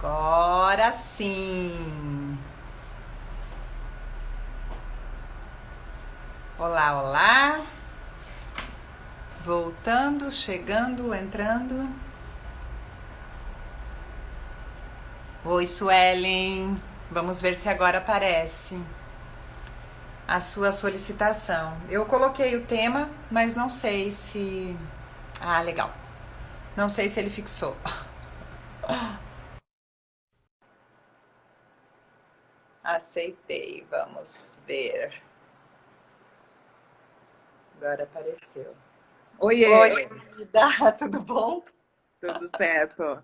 Agora sim. Olá, olá. Voltando, chegando, entrando. Oi, Suelen. Vamos ver se agora aparece a sua solicitação. Eu coloquei o tema, mas não sei se... Ah, legal. Não sei se ele fixou. Aceitei, vamos ver. Agora apareceu. Oi, Oiê, querida, tudo bom? tudo certo?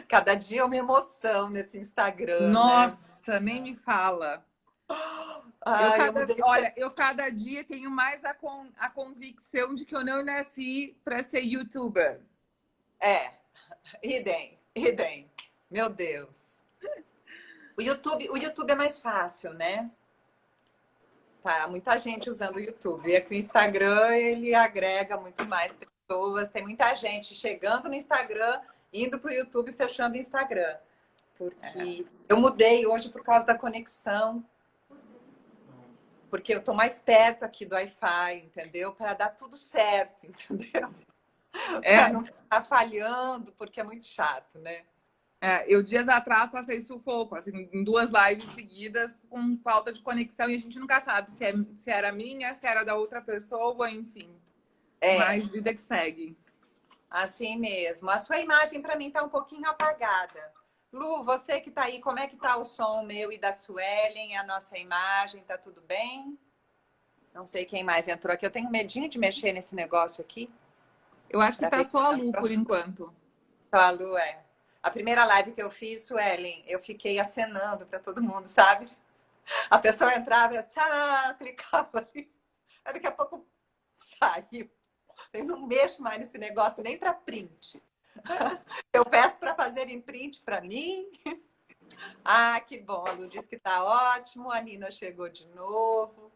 Cada dia é uma emoção nesse Instagram, né? Nossa, nem me fala. Ai, eu mudei. Eu cada dia tenho mais a convicção de que eu não nasci para ser YouTuber. É, idem, idem. Meu Deus. O YouTube é mais fácil, né? Tá, muita gente usando o YouTube. E aqui o Instagram, ele agrega muito mais pessoas. Tem muita gente chegando no Instagram, indo pro YouTube e fechando o Instagram. Porque eu mudei hoje por causa da conexão. Porque eu tô mais perto aqui do Wi-Fi, entendeu? Para dar tudo certo, entendeu? Para É, não ficar falhando, porque é muito chato, né? eu dias atrás passei sufoco, assim, em 2 lives seguidas com falta de conexão e a gente nunca sabe se era minha, se era da outra pessoa, enfim. É, Mas vida que segue. assim mesmo. A sua imagem para mim tá um pouquinho apagada. Lu, você que tá aí, como é que tá o som meu e da Suelen, a nossa imagem, tá tudo bem? Não sei quem mais entrou aqui. Eu tenho medinho de mexer nesse negócio aqui Eu acho que para tá ver só a quem Lu entrou. por enquanto. Só a Lu é. A primeira live que eu fiz, Suelen, eu fiquei acenando para todo mundo, sabe? A pessoa entrava, eu, tchau, clicava ali. Aí daqui a pouco saiu. Eu não mexo mais nesse negócio nem para print. Eu peço para fazerem print para mim. Ah, que bom. A Lu disse que tá ótimo. A Nina chegou de novo.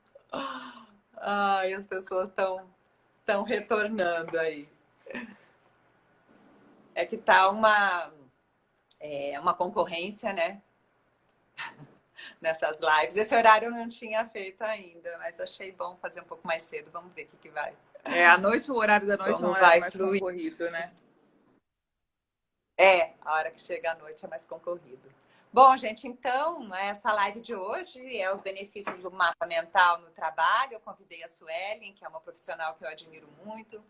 Ai, as pessoas estão retornando aí. É que tá uma concorrência, né? Nessas lives. Esse horário eu não tinha feito ainda, mas achei bom fazer um pouco mais cedo. Vamos ver o que vai. À noite, o horário da noite é um Como horário vai mais fluir. concorrido, né? É, a hora que chega à noite é mais concorrido. Bom, gente, então, essa live de hoje é os benefícios do mapa mental no trabalho. Eu convidei a Suelen, que é uma profissional que eu admiro muito,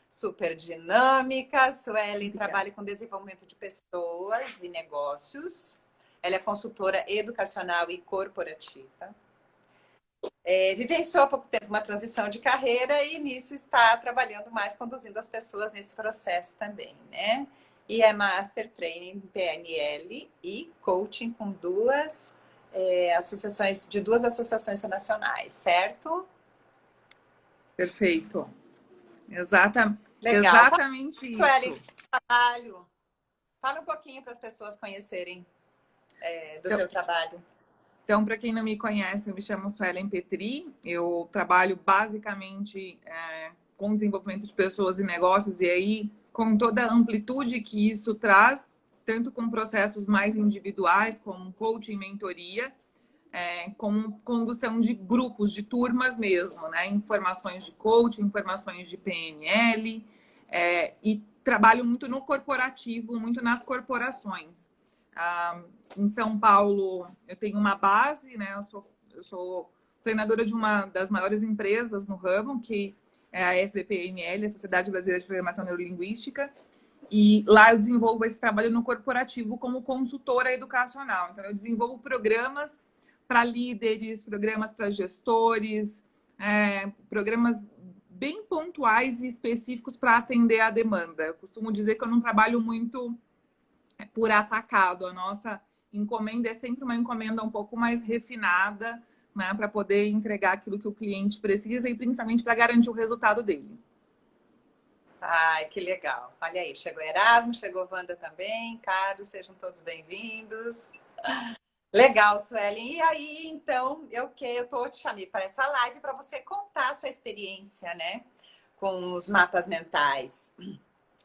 super dinâmica. Suelen Obrigada. trabalha com desenvolvimento de pessoas e negócios. Ela é consultora educacional e corporativa. Vivenciou há pouco tempo uma transição de carreira e nisso está trabalhando mais, conduzindo as pessoas nesse processo também, né? E é Master Training PNL e Coaching com duas associações internacionais, certo? Perfeito. Legal. Fala, Exatamente Sueli, isso. trabalho. Fala um pouquinho para as pessoas conhecerem do Então, teu trabalho. então para quem não me conhece, eu me chamo Suelen Petri. Eu trabalho basicamente com desenvolvimento de pessoas e negócios, e aí com toda a amplitude que isso traz, tanto com processos mais individuais, como coaching, mentoria, com condução de grupos, de turmas mesmo, né? Informações de coaching, informações de PNL, e trabalho muito no corporativo, muito nas corporações. Em São Paulo, eu tenho uma base, né? Eu sou treinadora de uma das maiores empresas no ramo, que é a SBPNL, a Sociedade Brasileira de Programação Neurolinguística. E lá eu desenvolvo esse trabalho no corporativo como consultora educacional. Então, eu desenvolvo programas para líderes, programas para gestores, programas bem pontuais e específicos para atender a demanda. Eu costumo dizer que eu não trabalho muito por atacado. A nossa encomenda é sempre uma encomenda um pouco mais refinada, né, para poder entregar aquilo que o cliente precisa e principalmente para garantir o resultado dele. Ai, que legal. Olha aí, chegou Erasmo, chegou Wanda também. Carlos, sejam todos bem-vindos. Legal, Suelen. E aí, então, te chamei para essa live para você contar a sua experiência, né, com os mapas mentais.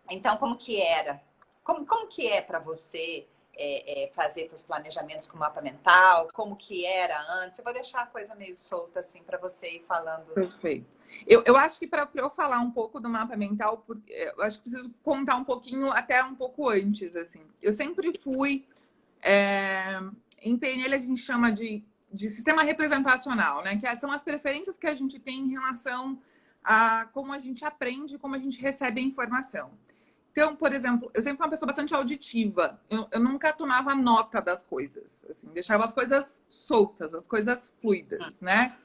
Então, como que era? Como que é para você fazer seus planejamentos com mapa mental, como que era antes. Eu vou deixar a coisa meio solta assim para você ir falando. Perfeito. Eu acho que para eu falar um pouco do mapa mental, eu acho que preciso contar um pouquinho, até um pouco antes, assim. Eu sempre fui... em PNL a gente chama de sistema representacional, né? Que são as preferências que a gente tem em relação a como a gente aprende, como a gente recebe a informação. Então, por exemplo, eu sempre fui uma pessoa bastante auditiva. Eu nunca tomava nota das coisas, assim, deixava as coisas soltas, as coisas fluidas, né?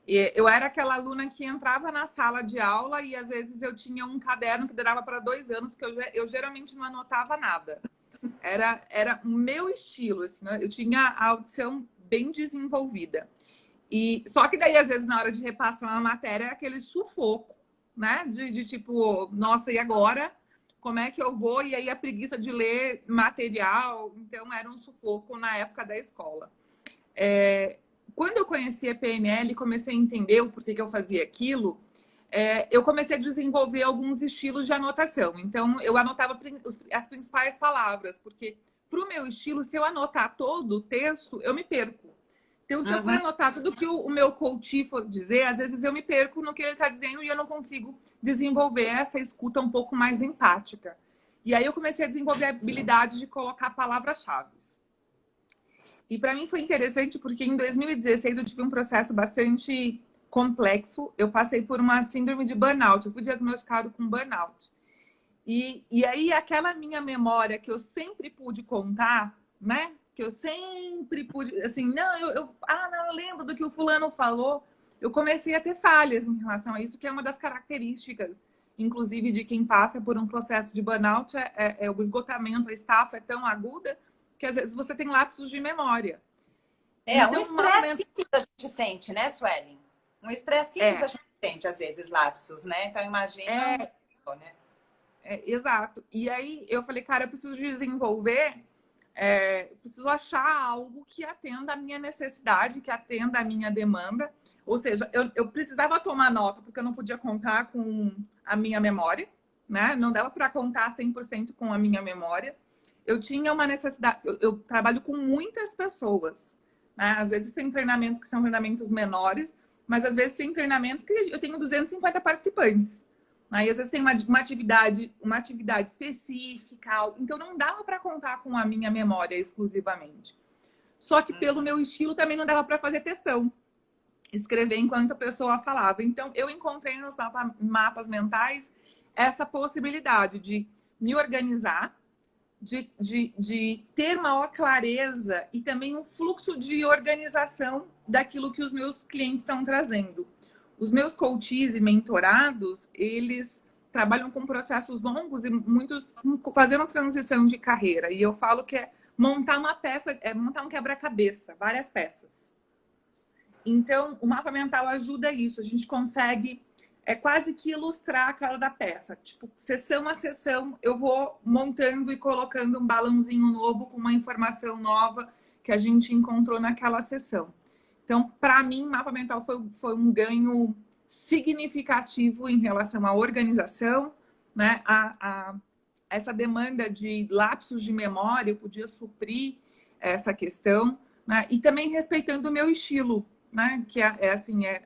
E eu era aquela aluna que entrava na sala de aula e às vezes eu tinha um caderno que durava para 2 anos, porque eu geralmente não anotava nada. Era o meu estilo, assim, né? Eu tinha a audição bem desenvolvida. E só que daí, às vezes, na hora de repassar uma matéria, era aquele sufoco, né? De tipo, nossa, e agora? Como é que eu vou? E aí a preguiça de ler material. Então, era um sufoco na época da escola. Quando eu conheci a PNL e comecei a entender o porquê que eu fazia aquilo, eu comecei a desenvolver alguns estilos de anotação. Então, eu anotava as principais palavras, porque para o meu estilo, se eu anotar todo o texto, eu me perco. Então, se eu for anotar tudo que o meu coach for dizer, às vezes eu me perco no que ele está dizendo e eu não consigo desenvolver essa escuta um pouco mais empática. E aí eu comecei a desenvolver a habilidade de colocar palavras-chave. E para mim foi interessante porque em 2016 eu tive um processo bastante complexo. Eu passei por uma síndrome de burnout. Eu fui diagnosticado com burnout. E aí aquela minha memória que eu sempre pude contar, né? Que eu sempre pude, assim, não, eu lembro do que o fulano falou. Eu comecei a ter falhas em relação a isso, que é uma das características, inclusive, de quem passa por um processo de burnout, o esgotamento, a estafa é tão aguda que às vezes você tem lapsos de memória. Então, um estresse simples a gente sente, né, Suelen? Um estresse simples a gente sente, às vezes, lapsos, né? Então, imagina... né? Exato. E aí eu falei, cara, eu preciso desenvolver, preciso achar algo que atenda a minha necessidade, que atenda a minha demanda. Ou seja, eu precisava tomar nota, porque eu não podia contar com a minha memória, né? Não dava para contar 100% com a minha memória. Eu tinha uma necessidade, eu trabalho com muitas pessoas, né? Às vezes tem treinamentos que são treinamentos menores, mas às vezes tem treinamentos que eu tenho 250 participantes. Aí às vezes tem uma atividade específica, então não dava para contar com a minha memória exclusivamente. Só que pelo meu estilo também não dava para fazer textão, escrever enquanto a pessoa falava. Então eu encontrei nos mapas mentais essa possibilidade de me organizar, de ter maior clareza e também um fluxo de organização daquilo que os meus clientes estão trazendo. Os meus coaches e mentorados, eles trabalham com processos longos e muitos fazendo transição de carreira. E eu falo que é montar uma peça, montar um quebra-cabeça, várias peças. Então, o mapa mental ajuda isso. A gente consegue quase que ilustrar a cara da peça. Tipo, sessão a sessão, eu vou montando e colocando um balãozinho novo com uma informação nova que a gente encontrou naquela sessão. Então, para mim, mapa mental foi um ganho significativo em relação à organização, né? Essa demanda de lapsos de memória, eu podia suprir essa questão, né? E também respeitando o meu estilo, né? Que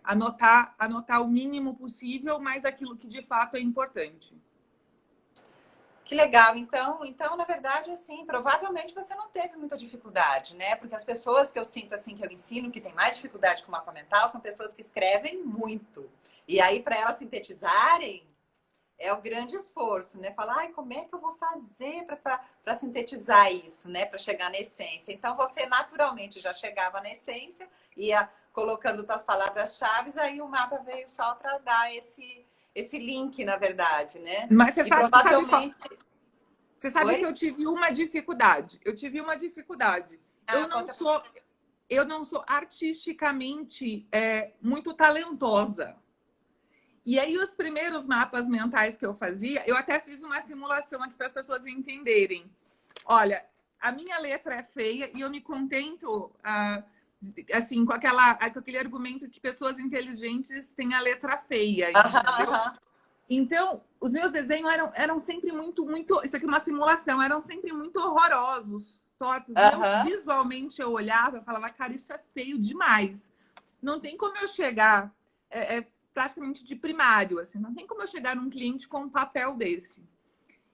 anotar o mínimo possível, mas aquilo que de fato é importante. Que legal. Então, na verdade, assim, provavelmente você não teve muita dificuldade, né? Porque as pessoas que eu sinto, assim, que eu ensino, que tem mais dificuldade com o mapa mental, são pessoas que escrevem muito. E aí, para elas sintetizarem, é o grande esforço, né? Falar, ai, como é que eu vou fazer para sintetizar isso, né? Para chegar na essência. Então, você naturalmente já chegava na essência, ia colocando as palavras-chave, aí o mapa veio só para dar esse link, na verdade, né? Mas você e sabe, provavelmente... Você sabe que eu tive uma dificuldade. Eu não sou artisticamente muito talentosa. E aí, os primeiros mapas mentais que eu fazia, eu até fiz uma simulação aqui para as pessoas entenderem. Olha, a minha letra é feia e eu me contento... assim, com aquele argumento que pessoas inteligentes têm a letra feia, entendeu? Então, os meus desenhos eram sempre muito... Isso aqui é uma simulação. Eram sempre muito horrorosos. tortos. E eu, Aham. visualmente, eu olhava e falava, cara, isso é feio demais. Não tem como eu chegar, praticamente de primário, assim, não tem como eu chegar num cliente com um papel desse.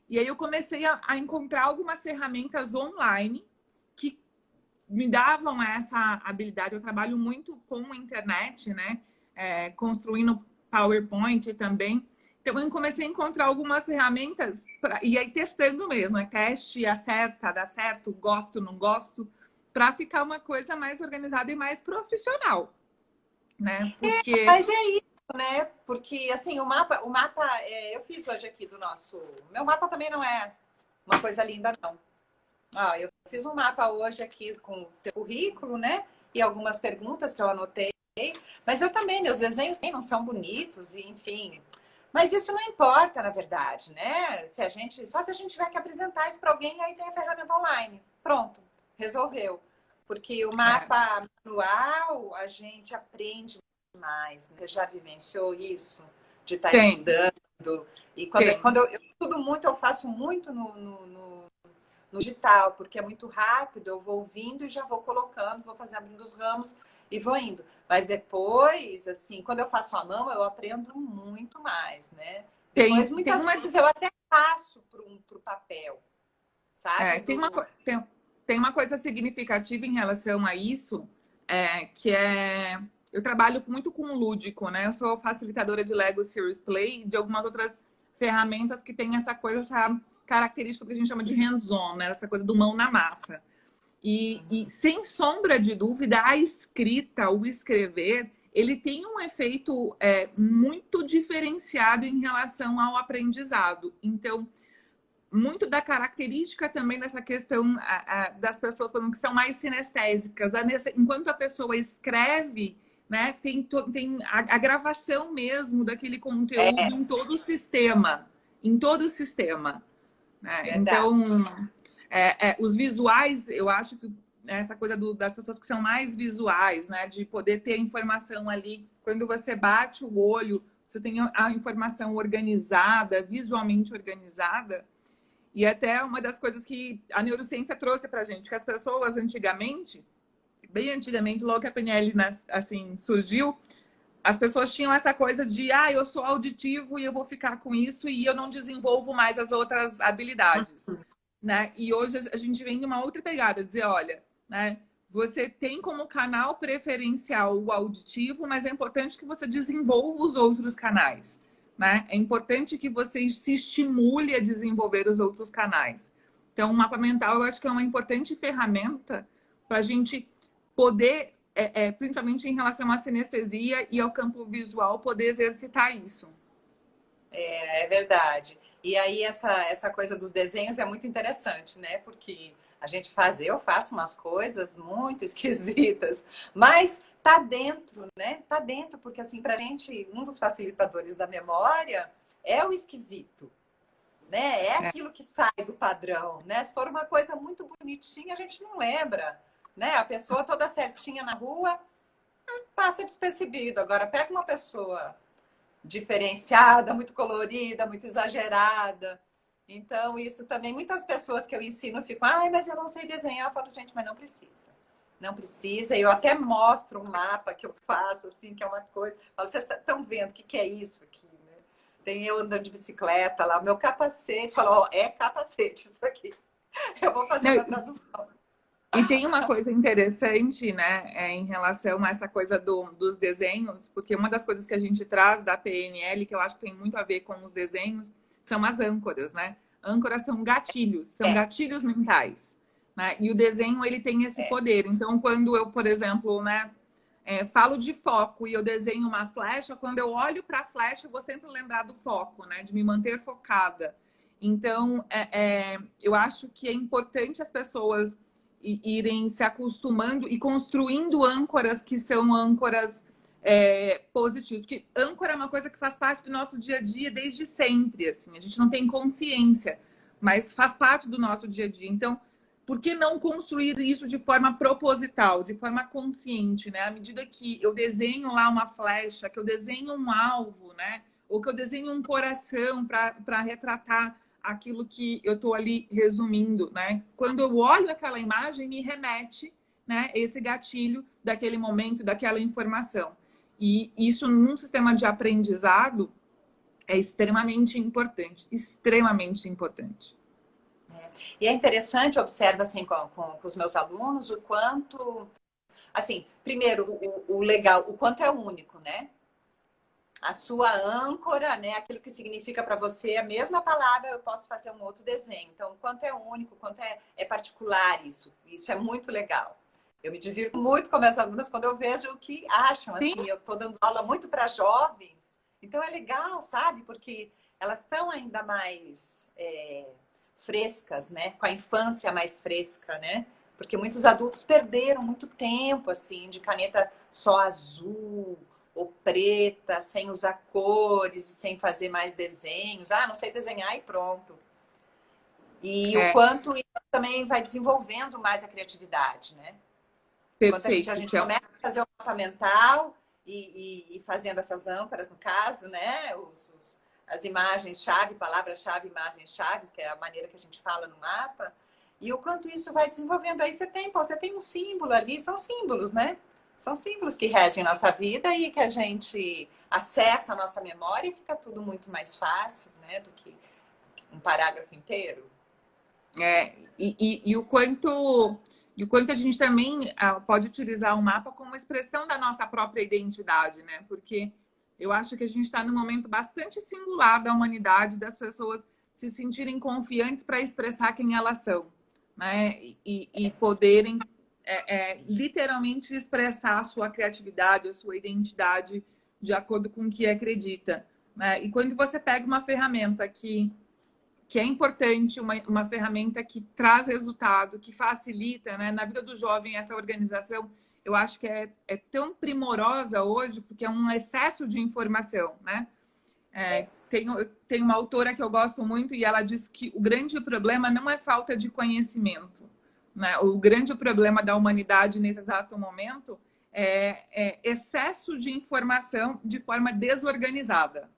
E aí eu comecei a encontrar algumas ferramentas online que me davam essa habilidade. Eu trabalho muito com a internet, né? Construindo PowerPoint também. Então, eu comecei a encontrar algumas ferramentas e aí testando mesmo. Teste, acerta, dá certo, gosto, não gosto, para ficar uma coisa mais organizada e mais profissional, né? Porque Mas é isso, né? Porque assim, eu fiz hoje aqui do nosso. Meu mapa também não é uma coisa linda, não. Eu fiz um mapa hoje aqui com o teu currículo, né? E algumas perguntas que eu anotei. Mas eu também, meus desenhos não são bonitos, e enfim. Mas isso não importa, na verdade, né? Só se a gente tiver que apresentar isso para alguém, aí tem a ferramenta online. Pronto, resolveu. Porque o mapa manual, a gente aprende mais. Né? Você já vivenciou isso? De estar tem, estudando. E tem. quando eu estudo muito, eu faço muito no digital, porque é muito rápido, eu vou ouvindo e já vou colocando, vou fazer abrindo os ramos e vou indo. Mas depois, assim, quando eu faço a mão, eu aprendo muito mais, né? Depois, Tem muitas uma, vezes, eu até passo pro papel, sabe? tem uma, tem uma coisa significativa em relação a isso, que é... Eu trabalho muito com o lúdico, né? Eu sou facilitadora de Lego Serious Play e de algumas outras ferramentas que têm essa coisa, essa característica que a gente chama de hands-on, né? Essa coisa do mão na massa. E sem sombra de dúvida, a escrita, o escrever, ele tem um efeito muito diferenciado em relação ao aprendizado. Então, muito da característica também dessa questão das pessoas que são mais sinestésicas. Enquanto a pessoa escreve, né, tem a gravação mesmo daquele conteúdo É, em todo o sistema. Em todo o sistema. Né? verdade. Então, os visuais, eu acho que essa coisa das pessoas que são mais visuais, né, de poder ter a informação ali, quando você bate o olho, você tem a informação organizada, visualmente organizada. E até uma das coisas que a neurociência trouxe para a gente, que as pessoas antigamente, bem antigamente, logo que a PNL assim, surgiu, as pessoas tinham essa coisa de, eu sou auditivo e eu vou ficar com isso e eu não desenvolvo mais as outras habilidades, né? E hoje a gente vem de uma outra pegada, dizer, olha, né? Você tem como canal preferencial o auditivo, mas é importante que você desenvolva os outros canais, né? É importante que você se estimule a desenvolver os outros canais. Então, o mapa mental eu acho que é uma importante ferramenta para a gente poder, principalmente em relação à sinestesia e ao campo visual, poder exercitar isso. É verdade. E aí essa coisa dos desenhos é muito interessante, né? Porque eu faço umas coisas muito esquisitas, mas tá dentro, né? Tá dentro, porque assim, pra gente, um dos facilitadores da memória é o esquisito, né? É aquilo que sai do padrão, né? Se for uma coisa muito bonitinha, a gente não lembra, né? A pessoa toda certinha na rua passa despercebido. Agora pega uma pessoa diferenciada, muito colorida, muito exagerada. Então, isso também, muitas pessoas que eu ensino ficam, mas eu não sei desenhar. Eu falo, gente, mas não precisa. Não precisa. Eu até mostro um mapa que eu faço, assim, que é uma coisa. Falo, vocês estão vendo o que é isso aqui, né? Tem eu andando de bicicleta lá, meu capacete. Falo, é capacete isso aqui. Eu vou fazer Não, uma tradução. e tem uma coisa interessante, né, em relação a essa coisa dos desenhos, porque uma das coisas que a gente traz da PNL, que eu acho que tem muito a ver com os desenhos, são as âncoras, né? Âncoras são É, gatilhos mentais, né? E o desenho, ele tem esse é. poder. Então, quando eu, por exemplo, né, falo de foco e eu desenho uma flecha, quando eu olho para a flecha, eu vou sempre lembrar do foco, né? De me manter focada. Então, eu acho que é importante as pessoas irem se acostumando e construindo âncoras que são âncoras positivas. Porque âncora é uma coisa que faz parte do nosso dia a dia desde sempre. Assim. A gente não tem consciência, mas faz parte do nosso dia a dia. Então, por que não construir isso de forma proposital, de forma consciente, né? À medida que eu desenho lá uma flecha, que eu desenho um alvo, né? Ou que eu desenho um coração para retratar aquilo que eu estou ali resumindo, né? Quando eu olho aquela imagem, me remete, né, esse gatilho daquele momento, daquela informação. E isso num sistema de aprendizado é extremamente importante, extremamente importante. E é interessante, observa assim com os meus alunos, o quanto, assim, primeiro, o legal, o quanto é único, né? A sua âncora, né? Aquilo que significa para você a mesma palavra, eu posso fazer um outro desenho. Então, o quanto é único, o quanto é particular isso. Isso é muito legal. Eu me divirto muito com minhas alunas quando eu vejo o que acham. Sim. Assim, eu estou dando aula muito para jovens, então é legal, sabe? Porque elas estão ainda mais frescas, né? Com a infância mais fresca, né? Porque muitos adultos perderam muito tempo, assim, de caneta só azul ou preta, sem usar cores, sem fazer mais desenhos. Ah, não sei desenhar e pronto. E o quanto isso também vai desenvolvendo mais a criatividade, né? Enquanto a Perfeito. gente começa a fazer o mapa mental e fazendo essas âncoras, no caso, né? As imagens-chave, palavra-chave, imagens-chave, que é a maneira que a gente fala no mapa. E o quanto isso vai desenvolvendo. Aí você tem um símbolo ali, são símbolos, né? São símbolos que regem nossa vida e que a gente acessa a nossa memória e fica tudo muito mais fácil, né? Do que um parágrafo inteiro. E o quanto a gente também pode utilizar o mapa como expressão da nossa própria identidade, né? Porque eu acho que a gente está num momento bastante singular da humanidade, das pessoas se sentirem confiantes para expressar quem elas são, né? E poderem literalmente expressar a sua criatividade, a sua identidade de acordo com o que acredita, né? E quando você pega uma ferramenta que é importante, uma ferramenta que traz resultado, que facilita, né? Na vida do jovem, essa organização, eu acho que é tão primorosa hoje, porque é um excesso de informação, né? Tem uma autora que eu gosto muito e ela diz que o grande problema não é falta de conhecimento, né? O grande problema da humanidade nesse exato momento é excesso de informação de forma desorganizada.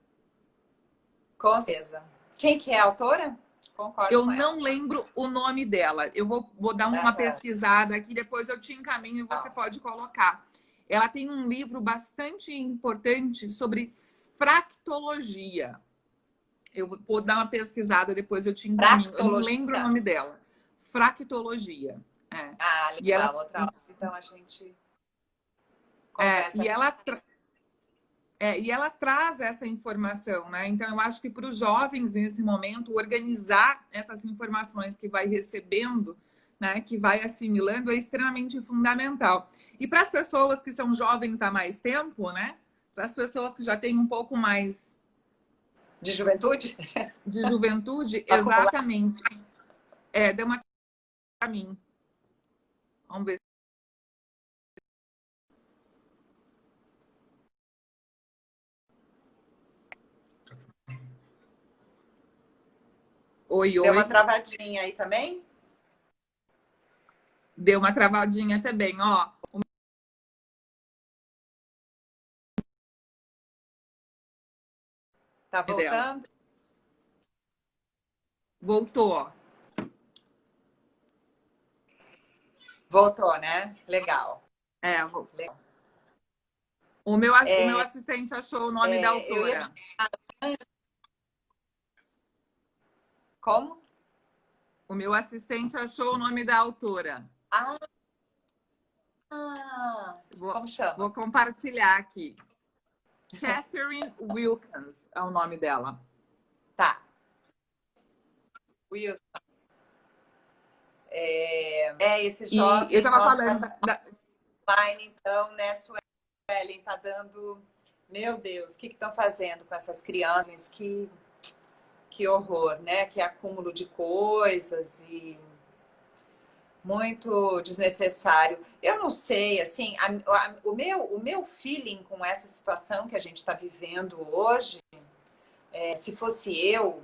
Com certeza. Quem que é a autora? Concordo Eu com ela. não lembro o nome dela. Eu vou dar uma pesquisada aqui, depois eu te encaminho e você pode colocar. Ela tem um livro bastante importante sobre fractologia. Eu vou dar uma pesquisada, depois eu te encaminho. Eu não lembro o nome dela. Fractologia. Ah, legal. E ela, outra hora. Então a gente conversa. E ela traz essa informação, né? Então, eu acho que para os jovens, nesse momento, organizar essas informações que vai recebendo, né, que vai assimilando, é extremamente fundamental. E para as pessoas que são jovens há mais tempo, né? Para as pessoas que já têm um pouco mais... De juventude? De juventude, exatamente. Deu uma para mim. Vamos ver. Oi. Deu uma travadinha aí também? Deu uma travadinha também, ó. Tá voltando? Voltou, ó. Voltou, né? Legal. Legal. O meu assistente achou o nome da autora. Como? O meu assistente achou o nome da autora. Como chama? Vou compartilhar aqui. Catherine Wilkins é o nome dela. Tá. Wilkins. Esses jovens... eu estava falando online, então, né, Suelen, tá dando... Meu Deus, o que estão fazendo com essas crianças? Que horror, né? Que acúmulo de coisas e muito desnecessário. Eu não sei, assim, o meu feeling com essa situação que a gente está vivendo hoje, se fosse eu,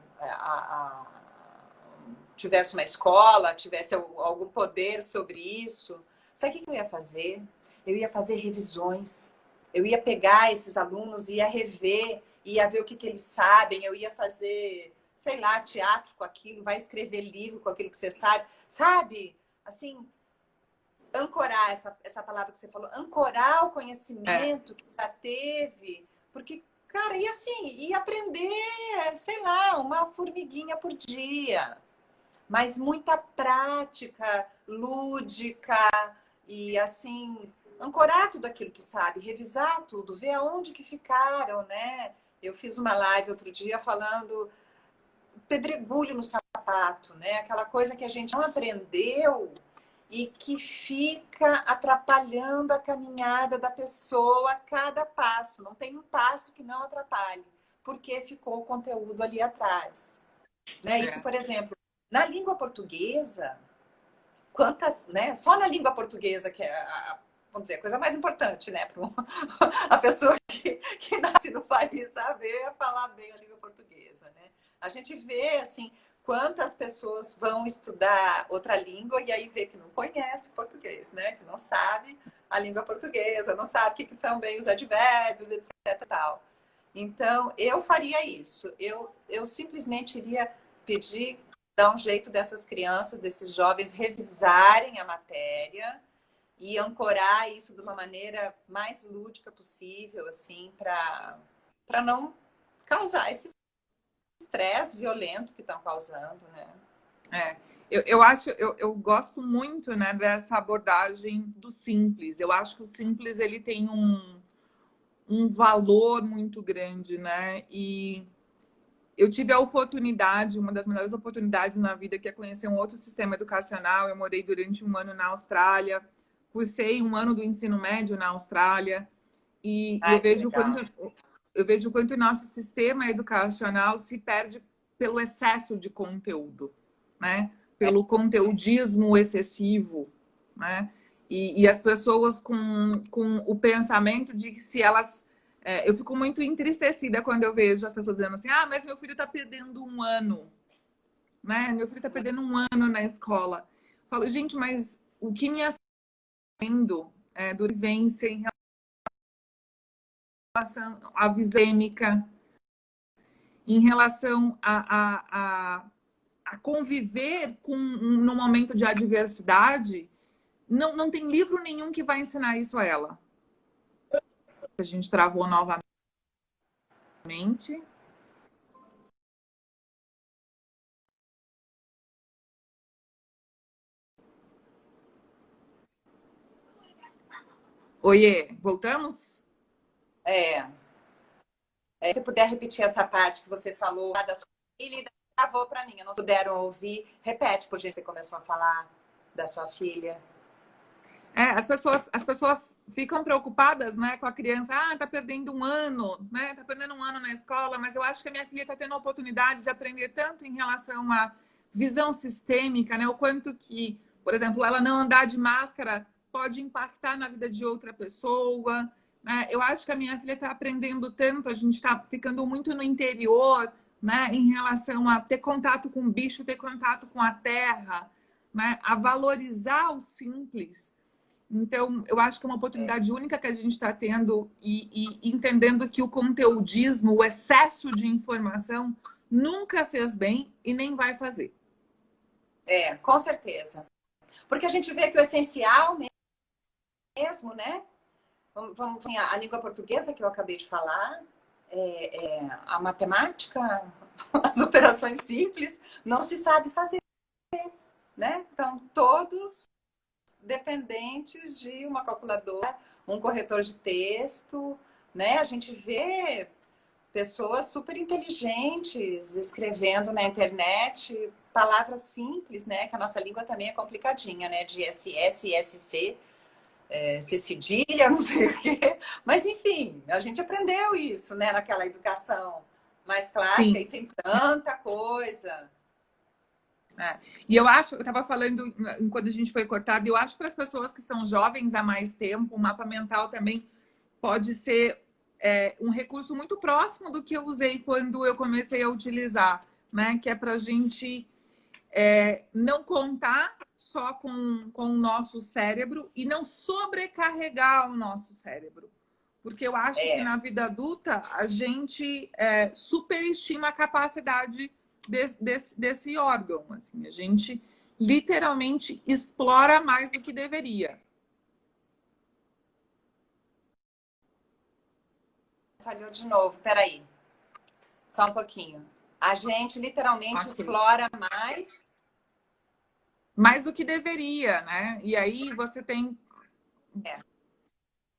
tivesse uma escola, tivesse algum poder sobre isso, sabe o que eu ia fazer? Eu ia fazer revisões. Eu ia pegar esses alunos, ia rever, ia ver o que eles sabem, eu ia fazer sei lá, teatro com aquilo, vai escrever livro com aquilo que você sabe? Assim, ancorar essa palavra que você falou, ancorar o É, conhecimento que já teve, porque, cara, e assim, e aprender, sei lá, uma formiguinha por dia, mas muita prática lúdica e assim, ancorar tudo aquilo que sabe, revisar tudo, ver aonde que ficaram, né? Eu fiz uma live outro dia falando pedregulho no sapato, né? Aquela coisa que a gente não aprendeu e que fica atrapalhando a caminhada da pessoa a cada passo. Não tem um passo que não atrapalhe, porque ficou o conteúdo ali atrás. Né? Isso, é. por exemplo, na língua portuguesa, quantas, né? Só na língua portuguesa, que é vamos dizer, a coisa mais importante, né? Para a pessoa que nasce no país saber falar bem a língua portuguesa, né? A gente vê, assim, quantas pessoas vão estudar outra língua e aí vê que não conhece português, né? Que não sabe a língua portuguesa, não sabe o que são bem os advérbios, etc. Tal. Então, eu faria isso. Eu simplesmente iria pedir, dar um jeito dessas crianças, desses jovens, revisarem a matéria e ancorar isso de uma maneira mais lúdica possível, assim, para não causar esse estresse violento que estão causando, né? É, eu acho, eu gosto muito, né, dessa abordagem do simples. Eu acho que o simples ele tem um valor muito grande, né? E eu tive a oportunidade, uma das melhores oportunidades na vida, que é conhecer um outro sistema educacional. Eu morei durante um ano na Austrália, cursei um ano do ensino médio na Austrália, e Ai, que legal. eu vejo o quanto o nosso sistema educacional se perde pelo excesso de conteúdo, né? É, Pelo conteudismo excessivo, né? E as pessoas com o pensamento de que se elas... eu fico muito entristecida quando eu vejo as pessoas dizendo assim, ah, mas meu filho está perdendo um ano, né? Meu filho está perdendo um ano na escola. Eu falo, gente, mas o que me afetando do vivência em relação à visêmica, em relação a conviver num momento de adversidade, não tem livro nenhum que vai ensinar isso a ela. A gente travou novamente. Oiê, voltamos? é, se você puder repetir essa parte que você falou lá da sua filha e travou para mim, não puderam ouvir. Repete, por gente, você começou a falar da sua filha. As pessoas ficam preocupadas, né, com a criança. Ah, tá perdendo um ano, né? Tá perdendo um ano na escola, mas eu acho que a minha filha está tendo a oportunidade de aprender tanto em relação à visão sistêmica, né? O quanto que, por exemplo, ela não andar de máscara pode impactar na vida de outra pessoa, né? Eu acho que a minha filha está aprendendo tanto, a gente está ficando muito no interior, né, em relação a ter contato com o bicho, ter contato com a terra, né, a valorizar o simples. Então, eu acho que é uma oportunidade única que a gente está tendo e entendendo que o conteudismo, o excesso de informação, nunca fez bem e nem vai fazer. Com certeza. Porque a gente vê que o essencial mesmo, né? Vamos a língua portuguesa que eu acabei de falar, a matemática, as operações simples, não se sabe fazer, né? Então, todos dependentes de uma calculadora, um corretor de texto, né? A gente vê pessoas super inteligentes escrevendo na internet palavras simples, né? Que a nossa língua também é complicadinha, né? De SS, SC, ser cedilha, não sei o quê. Mas, enfim, a gente aprendeu isso, né? Naquela educação mais clássica e Sim. sem tanta coisa. E eu acho, eu estava falando quando a gente foi cortado, eu acho que para as pessoas que são jovens há mais tempo, o mapa mental também pode ser um recurso muito próximo do que eu usei quando eu comecei a utilizar, né? Que é para a gente não contar só com o nosso cérebro e não sobrecarregar o nosso cérebro. Porque eu acho que na vida adulta a gente superestima a capacidade desse órgão. Assim, a gente literalmente explora mais do que deveria. Falhou de novo, peraí. Só um pouquinho. A gente literalmente Ok. explora mais. Mais do que deveria, né? E aí você tem... É.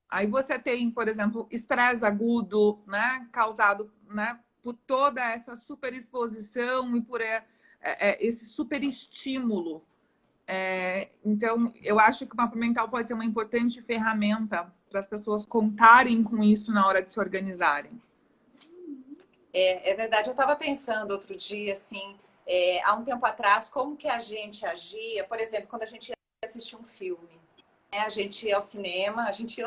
Aí você tem, por exemplo, estresse agudo, né? Causado, né? Por toda essa superexposição e por esse superestímulo. Então, eu acho que o mapa mental pode ser uma importante ferramenta para as pessoas contarem com isso na hora de se organizarem. É verdade. Eu estava pensando outro dia, assim, há um tempo atrás, como que a gente agia, por exemplo, quando a gente ia assistir um filme. Né? A gente ia ao cinema, gente.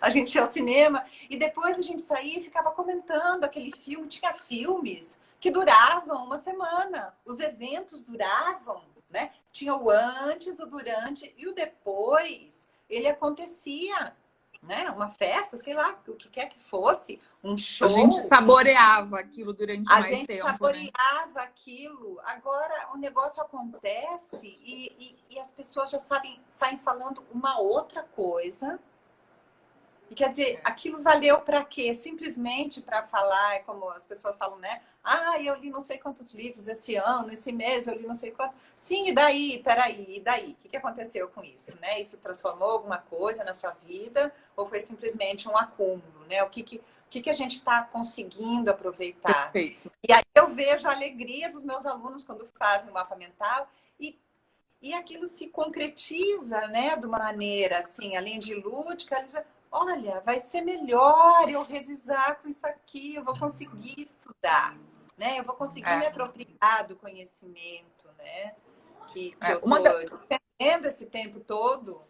A gente ia ao cinema e depois a gente saía e ficava comentando aquele filme. Tinha filmes que duravam uma semana. Os eventos duravam, né? Tinha o antes, o durante e o depois. Ele acontecia, né? Uma festa, sei lá, o que quer que fosse, um A gente show. saboreava aquilo durante A mais gente tempo, né? saboreava aquilo. Agora o negócio acontece e as pessoas já saem falando uma outra coisa. E quer dizer, aquilo valeu para quê? Simplesmente para falar, é como as pessoas falam, né? Ah, eu li não sei quantos livros esse ano, esse mês eu li não sei quantos. Sim, e daí? Peraí, e daí? O que aconteceu com isso, né? Isso transformou alguma coisa na sua vida ou foi simplesmente um acúmulo, né? O que a gente está conseguindo aproveitar? Perfeito. E aí eu vejo a alegria dos meus alunos quando fazem o mapa mental e aquilo se concretiza, né, de uma maneira assim, além de lúdica, eles dizem, olha, vai ser melhor eu revisar com isso aqui, eu vou conseguir estudar, né? Eu vou conseguir me apropriar do conhecimento, né? Que eu Uma, tô tendo esse tempo todo.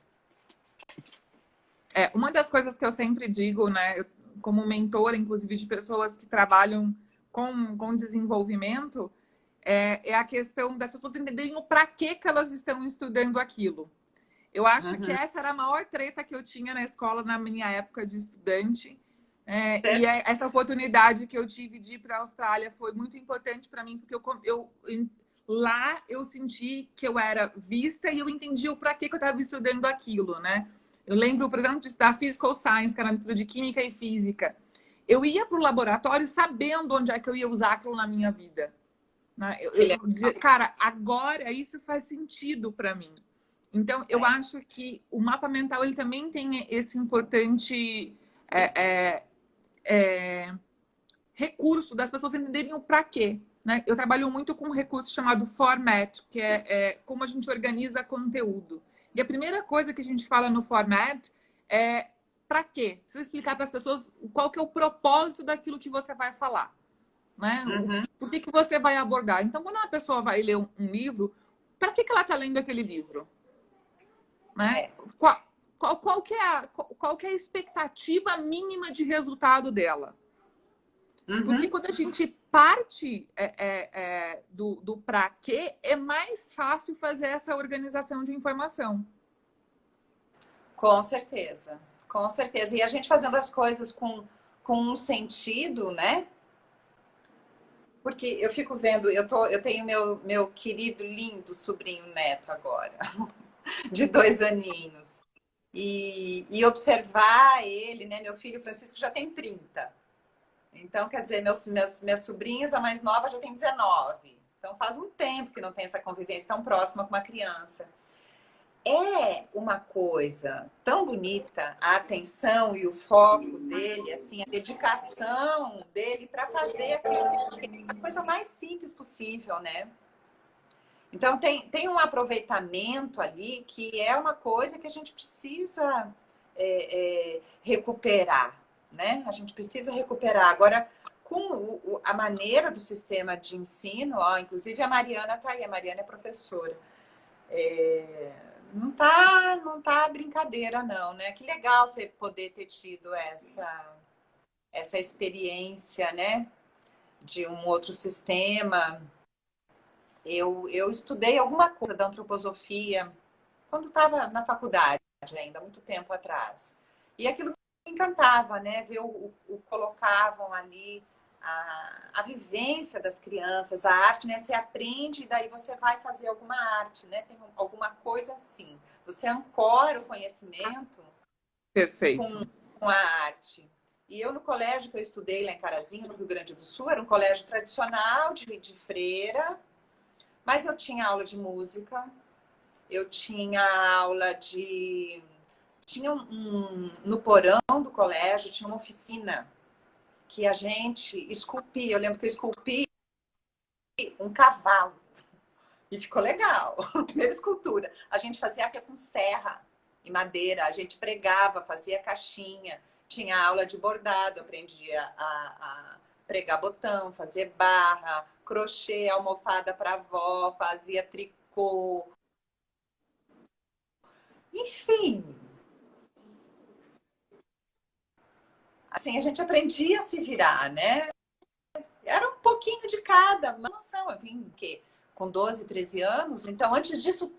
uma das coisas que eu sempre digo, né, como mentora, inclusive, de pessoas que trabalham com desenvolvimento, é a questão das pessoas entenderem o para que elas estão estudando aquilo. Eu acho que essa era a maior treta que eu tinha na escola na minha época de estudante. Essa oportunidade que eu tive de ir para a Austrália foi muito importante para mim, porque lá eu senti que eu era vista e eu entendi o para que eu estava estudando aquilo, né? Eu lembro, por exemplo, de estudar Physical Science, que era uma mistura de química e física. Eu ia para o laboratório sabendo onde é que eu ia usar aquilo na minha vida. Né? Eu dizia, cara, agora isso faz sentido para mim. Então, eu acho que o mapa mental ele também tem esse importante recurso das pessoas entenderem o para quê. Né? Eu trabalho muito com um recurso chamado format, que é como a gente organiza conteúdo. E a primeira coisa que a gente fala no format é para quê? Precisa explicar para as pessoas qual que é o propósito daquilo que você vai falar. Né? Por que você vai abordar? Então, quando uma pessoa vai ler um livro, para que ela está lendo aquele livro? Né? Qual que é a expectativa mínima de resultado dela? Porque quando a gente parte do para quê, é mais fácil fazer essa organização de informação. Com certeza, com certeza. E a gente fazendo as coisas com um sentido, né? Porque eu fico vendo, eu tenho meu querido, lindo sobrinho neto agora, de 2 aninhos. E observar ele, né? Meu filho Francisco já tem 30. Então, quer dizer, minhas sobrinhas, a mais nova já tem 19. Então, faz um tempo que não tem essa convivência tão próxima com uma criança. É uma coisa tão bonita a atenção e o foco dele, assim, a dedicação dele para fazer aquilo que é a coisa mais simples possível, né? Então, tem um aproveitamento ali que é uma coisa que a gente precisa recuperar, né? A gente precisa recuperar. Agora, com a maneira do sistema de ensino, ó, inclusive a Mariana está aí, a Mariana é professora. Não tá brincadeira, não, né? Que legal você poder ter tido essa experiência, né? De um outro sistema. Eu estudei alguma coisa da antroposofia quando estava na faculdade ainda, muito tempo atrás. E aquilo me encantava, né? Ver o colocavam ali a vivência das crianças, a arte, né? Você aprende e daí você vai fazer alguma arte, né? Tem alguma coisa assim. Você ancora o conhecimento Perfeito. com a arte. E eu, no colégio que eu estudei lá em Carazinho, no Rio Grande do Sul, era um colégio tradicional de freira, mas eu tinha aula de música, eu tinha aula de... Tinha no porão do colégio, tinha uma oficina que a gente esculpia. Eu lembro que eu esculpi um cavalo e ficou legal. Primeira escultura. A gente fazia aqui com serra e madeira, a gente pregava, fazia caixinha, tinha aula de bordado, aprendia a pregar botão, fazer barra, crochê, almofada para avó, fazia tricô. Enfim, assim, a gente aprendia a se virar, né? Era um pouquinho de cada, uma noção. Eu vim que com 12, 13 anos, então antes disso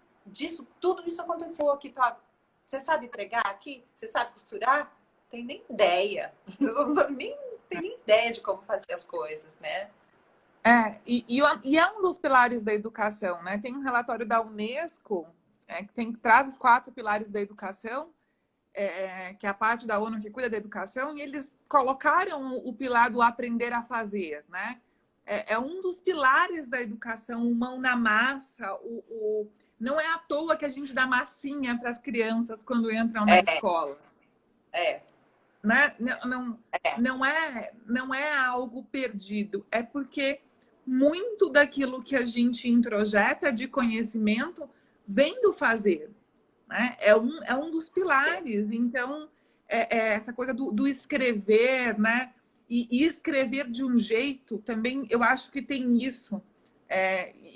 tudo isso aconteceu aqui. Você sabe pregar aqui? Você sabe costurar? Tem nem ideia. Nem tem nem ideia de como fazer as coisas, né? E é um dos pilares da educação, né? Tem um relatório da Unesco que traz os 4 pilares da educação, que é a parte da ONU que cuida da educação, e eles colocaram o pilar do aprender a fazer, né? É um dos pilares da educação, o mão na massa. Não é à toa que a gente dá massinha para as crianças quando entram na escola. Né? Não é algo perdido, é porque muito daquilo que a gente introjeta de conhecimento vem do fazer. Né? É um dos pilares. Então, essa coisa do escrever, né? E escrever de um jeito também, eu acho que tem isso.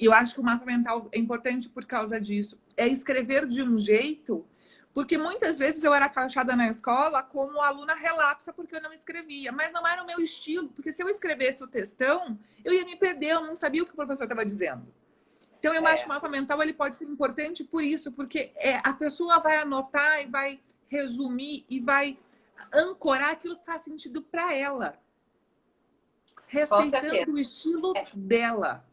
Eu acho que o mapa mental é importante por causa disso. É escrever de um jeito, porque muitas vezes eu era taxada na escola como aluna relapsa porque eu não escrevia, mas não era o meu estilo, porque se eu escrevesse o textão, eu ia me perder, eu não sabia o que o professor estava dizendo. Então, eu acho que o mapa mental ele pode ser importante por isso, porque a pessoa vai anotar e vai resumir e vai ancorar aquilo que faz sentido para ela, respeitando o estilo dela.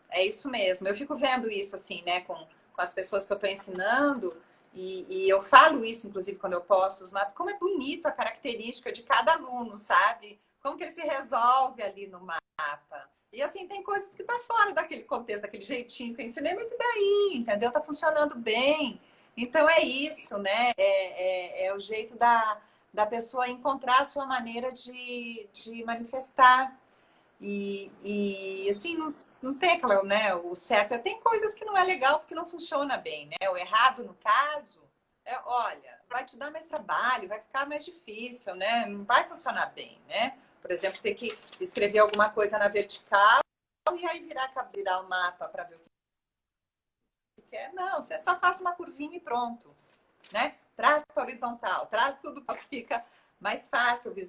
É isso mesmo. Eu fico vendo isso assim, né, com as pessoas que eu estou ensinando, e eu falo isso, inclusive, quando eu posto os mapas, como é bonito a característica de cada aluno, sabe? Como que ele se resolve ali no mapa. E assim, tem coisas que tá fora daquele contexto, daquele jeitinho que eu ensinei, mas e daí? Entendeu? Tá funcionando bem. Então é isso, né? É o jeito da pessoa encontrar a sua maneira de manifestar. E assim, não tem aquela, né? O certo tem coisas que não é legal porque não funciona bem, né? O errado, no caso, olha, vai te dar mais trabalho, vai ficar mais difícil, né? Não vai funcionar bem, né? Por exemplo, ter que escrever alguma coisa na vertical e aí virar o mapa para ver o que quer. Não, você só faz uma curvinha e pronto, né? Traz para horizontal, traz tudo para que fica mais fácil de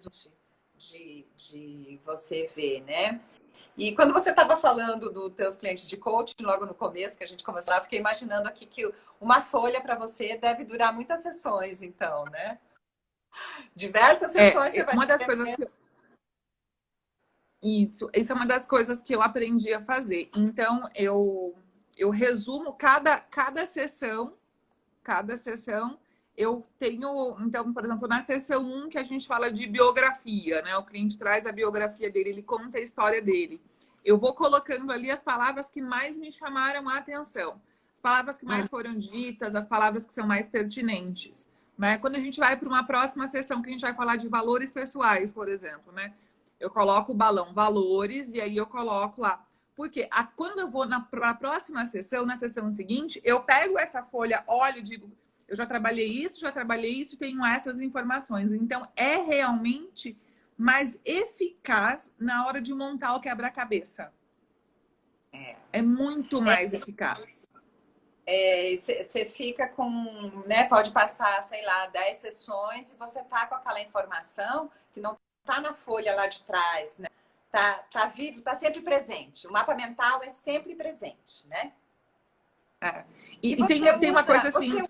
você ver, né? E quando você estava falando dos teus clientes de coaching, logo no começo, que a gente começou, eu fiquei imaginando aqui que uma folha para você deve durar muitas sessões, então, né? Diversas sessões você vai uma das coisas que isso é uma das coisas que eu aprendi a fazer. Então, eu resumo cada sessão, eu tenho, então, por exemplo, na sessão 1, que a gente fala de biografia, né? O cliente traz a biografia dele, ele conta a história dele. Eu vou colocando ali as palavras que mais me chamaram a atenção, as palavras que mais foram ditas, as palavras que são mais pertinentes, né? Quando a gente vai para uma próxima sessão, que a gente vai falar de valores pessoais, por exemplo, né? Eu coloco o balão valores e aí eu coloco lá. Porque quando eu vou na próxima sessão, na sessão seguinte, eu pego essa folha, olho e digo, eu já trabalhei isso, tenho essas informações. Então, é realmente mais eficaz na hora de montar o quebra-cabeça. É muito mais eficaz. Você fica com, né? Pode passar, sei lá, 10 sessões e você tá com aquela informação que não tá na folha lá de trás, né? Tá vivo, tá sempre presente. O mapa mental é sempre presente, né? E tem uma coisa assim.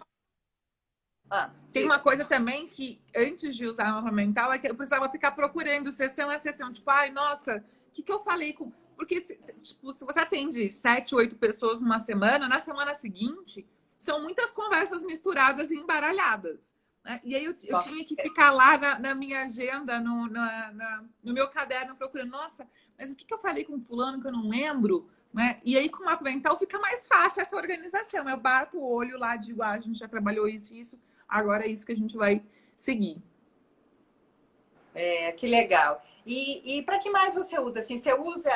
Ah, Tem uma diga. coisa também que, antes de usar a mapa mental, é que eu precisava ficar procurando sessão a sessão. Tipo, ai, nossa, o que, que eu falei com... Porque, tipo, se você atende 7, 8 pessoas numa semana, na semana seguinte, são muitas conversas misturadas e embaralhadas. Né? E aí eu Com tinha que ficar lá na minha agenda, no meu caderno, procurando, nossa, mas o que, que eu falei com fulano que eu não lembro? Né? E aí, com o mapa mental, fica mais fácil essa organização. Eu bato o olho lá, digo, ah, a gente já trabalhou isso e isso, agora é isso que a gente vai seguir. que legal. E para que mais você usa? Assim, você usa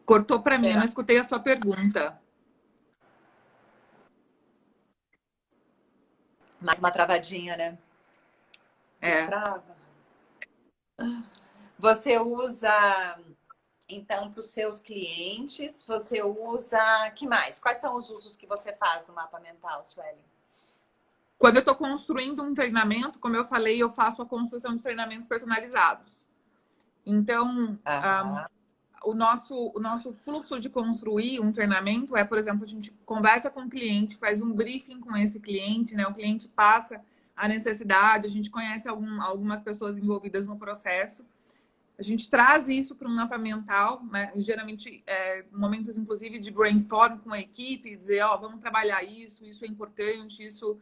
Cortou para mim, eu não esperar escutei a sua pergunta. mais uma travadinha, né? É. Destrava. Você usa, então, para os seus clientes, você usa. Que mais? Quais são os usos que você faz do mapa mental, Sueli? Quando eu estou construindo um treinamento, como eu falei, eu faço a construção de treinamentos personalizados. Então, Aham. o nosso fluxo de construir um treinamento é, por exemplo, a gente conversa com o cliente, faz um briefing com esse cliente, né? O cliente passa a necessidade, a gente conhece algumas pessoas envolvidas no processo. A gente traz isso para um mapa mental, né? Geralmente, momentos, inclusive, de brainstorm com a equipe, dizer, ó, vamos trabalhar isso, isso é importante, isso...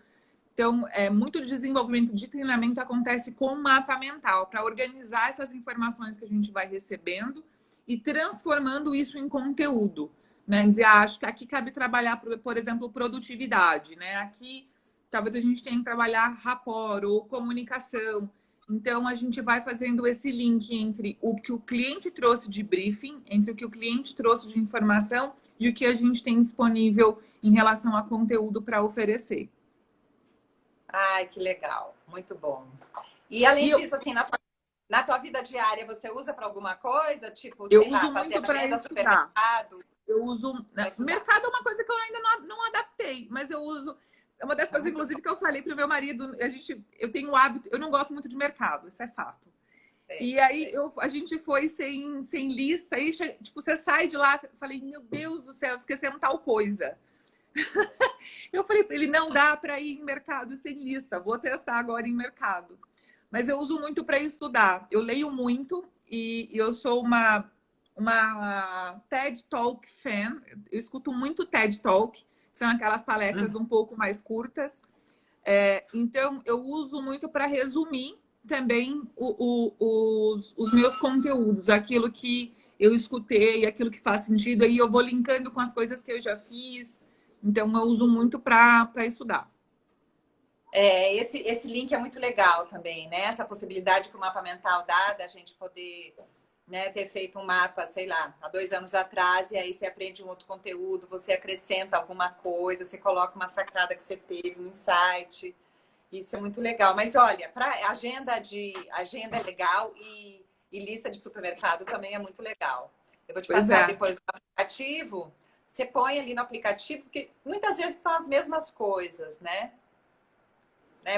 Então, muito desenvolvimento de treinamento acontece com o mapa mental, para organizar essas informações que a gente vai recebendo e transformando isso em conteúdo. Né? Dizer, acho que aqui cabe trabalhar, por exemplo, produtividade. Né? Aqui, talvez a gente tenha que trabalhar rapport ou comunicação. Então, a gente vai fazendo esse link entre o que o cliente trouxe de briefing, entre o que o cliente trouxe de informação e o que a gente tem disponível em relação a conteúdo para oferecer. Ai, que legal. Muito bom. E além E eu, disso, assim, na tua vida diária, você usa para alguma coisa? Tipo, eu sei lá, uso fazer muito para agenda, estudar. supermercado, Eu uso. para Né, estudar. mercado é uma coisa que eu ainda não adaptei, mas eu uso. É uma das É coisas, muito bom. inclusive, que eu falei para o meu marido. Eu tenho o hábito, eu não gosto muito de mercado, isso é fato. Sei, E aí sei. a gente foi sem lista, aí tipo, você sai de lá, eu falei, meu Deus do céu, esquecemos tal coisa. Eu falei para ele, não dá para ir em mercado sem lista, vou testar agora em mercado. Mas eu uso muito para estudar. Eu leio muito e eu sou uma TED Talk fan. Eu escuto muito TED Talk, que são aquelas palestras um pouco mais curtas. Então, eu uso muito para resumir também os meus conteúdos, aquilo que eu escutei, aquilo que faz sentido. Aí eu vou linkando com as coisas que eu já fiz. Então, eu uso muito para estudar. Esse link é muito legal também, né? Essa possibilidade que o mapa mental dá da gente poder, né, ter feito um mapa, sei lá, há 2 anos atrás, e aí você aprende um outro conteúdo, você acrescenta alguma coisa, você coloca uma sacada que você teve, um insight. Isso é muito legal. Mas olha, para agenda é legal e lista de supermercado também é muito legal. Eu vou te Pois passar é. depois o aplicativo. Você põe ali no aplicativo, porque muitas vezes são as mesmas coisas, né?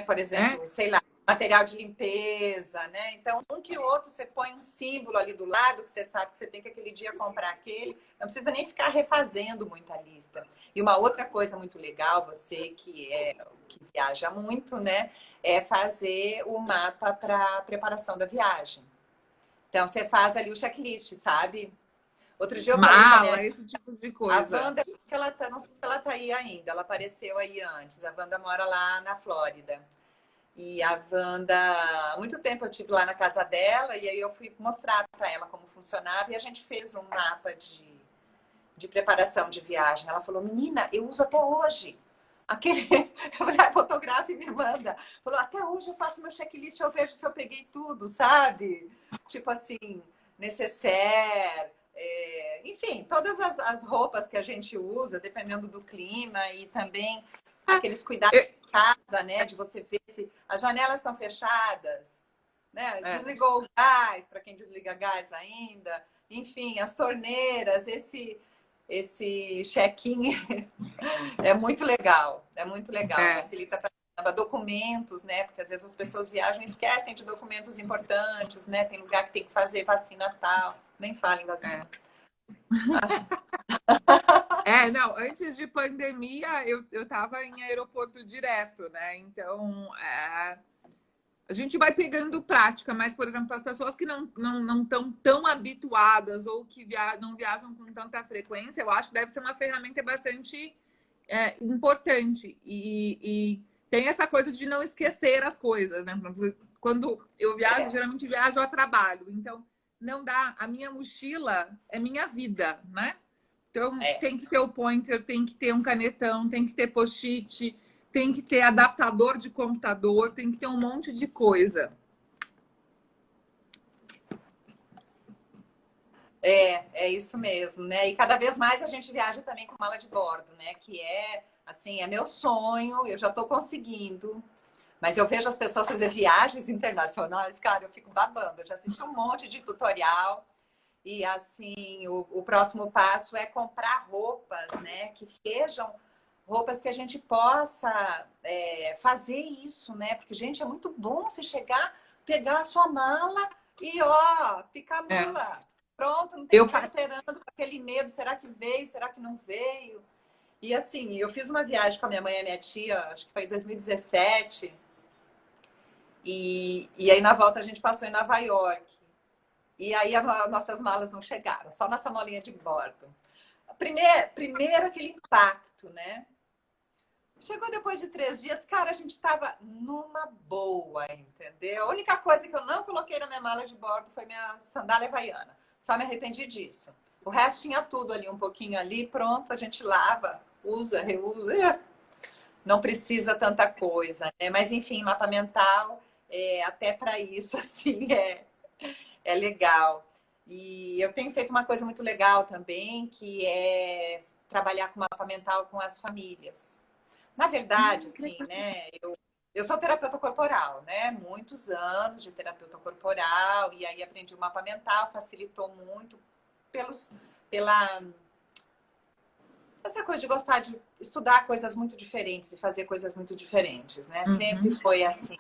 Por É? exemplo, sei lá, material de limpeza, né? Então, um que o outro, você põe um símbolo ali do lado, que você sabe que você tem que aquele dia comprar aquele. Não precisa nem ficar refazendo muita lista. E uma outra coisa muito legal, você que viaja muito, né? É fazer o mapa para preparação da viagem. Então, você faz ali o checklist, sabe? Outro dia eu falei com a minha Mala, esse tipo de a coisa. Wanda, não sei se ela tá aí ainda, ela apareceu aí antes. A Wanda mora lá na Flórida. E a Wanda, há muito tempo eu tive lá na casa dela e aí eu fui mostrar para ela como funcionava e a gente fez um mapa de preparação de viagem. Ela falou, menina, eu uso até hoje. Aquele, eu falei, fotografa e me manda. Falou, até hoje eu faço meu checklist, eu vejo se eu peguei tudo, sabe? Tipo assim, necessaire, enfim, todas as roupas que a gente usa, dependendo do clima e também Ah, aqueles cuidados é, de casa, né? De você ver se as janelas estão fechadas, né? é, Desligou o gás, para quem desliga gás ainda. Enfim, as torneiras, esse check-in é muito legal, é, facilita para documentos, né? Porque às vezes as pessoas viajam e esquecem de documentos importantes, né? Tem lugar que tem que fazer vacina tal, nem fala em vacina. é. Não, antes de pandemia eu estava em aeroporto direto, né? Então, a gente vai pegando prática, mas, por exemplo, as pessoas que não estão tão habituadas ou que não viajam com tanta frequência, eu acho que deve ser uma ferramenta bastante importante. E tem essa coisa de não esquecer as coisas, né? Quando eu viajo, geralmente viajo a trabalho. Então, não dá. A minha mochila é minha vida, né? Então, tem que ter o pointer, tem que ter um canetão, tem que ter post-it, tem que ter adaptador de computador, tem que ter um monte de coisa. É isso mesmo, né? E cada vez mais a gente viaja também com mala de bordo, né? Que é, assim, é meu sonho, eu já estou conseguindo. Mas eu vejo as pessoas fazer viagens internacionais, cara, eu fico babando. Eu já assisti um monte de tutorial. E, assim, o próximo passo é comprar roupas, né? Que sejam roupas que a gente possa fazer isso, né? Porque, gente, é muito bom você chegar, pegar a sua mala e, ó, ficar mula. Pronto, não tem que ficar esperando com aquele medo. Será que veio? Será que não veio? E, assim, eu fiz uma viagem com a minha mãe e a minha tia, acho que foi em 2017. E aí, na volta, a gente passou em Nova York. E aí, as nossas malas não chegaram, só nossa molinha de bordo. Primeiro aquele impacto, né? Chegou depois de 3 dias, cara, a gente tava numa boa, entendeu? A única coisa que eu não coloquei na minha mala de bordo foi minha sandália havaiana. Só me arrependi disso. O resto tinha tudo ali, um pouquinho ali, pronto, a gente lava, usa, reusa. Não precisa tanta coisa, né? Mas, enfim, mapa mental, até para isso, assim, é legal. E eu tenho feito uma coisa muito legal também, que é trabalhar com mapa mental com as famílias. Na verdade, assim, né? Eu sou terapeuta corporal, né? Muitos anos de terapeuta corporal, e aí aprendi o mapa mental, facilitou muito pela essa coisa de gostar de estudar coisas muito diferentes e fazer coisas muito diferentes, né? Sempre foi assim.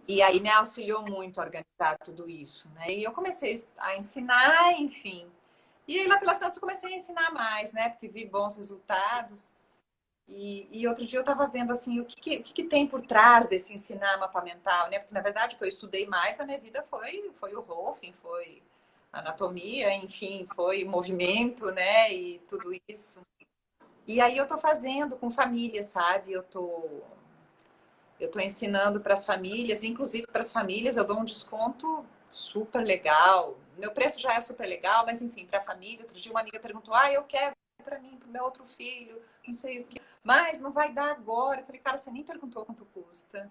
E aí me auxiliou muito a organizar tudo isso, né? E eu comecei a ensinar, enfim. E aí lá pelas tantas eu comecei a ensinar mais, né? Porque vi bons resultados. E outro dia eu estava vendo assim o que tem por trás desse ensinar mapa mental, né? Porque na verdade o que eu estudei mais na minha vida foi o Rolfing, foi anatomia, enfim, foi movimento, né? E tudo isso. E aí eu tô fazendo com família, sabe? Eu tô ensinando para as famílias, inclusive para as famílias eu dou um desconto super legal. Meu preço já é super legal, mas enfim, para a família. Outro dia uma amiga perguntou: "Ah, eu quero para mim, para o meu outro filho, não sei o que, mas não vai dar agora". Eu falei: "Cara, você nem perguntou quanto custa".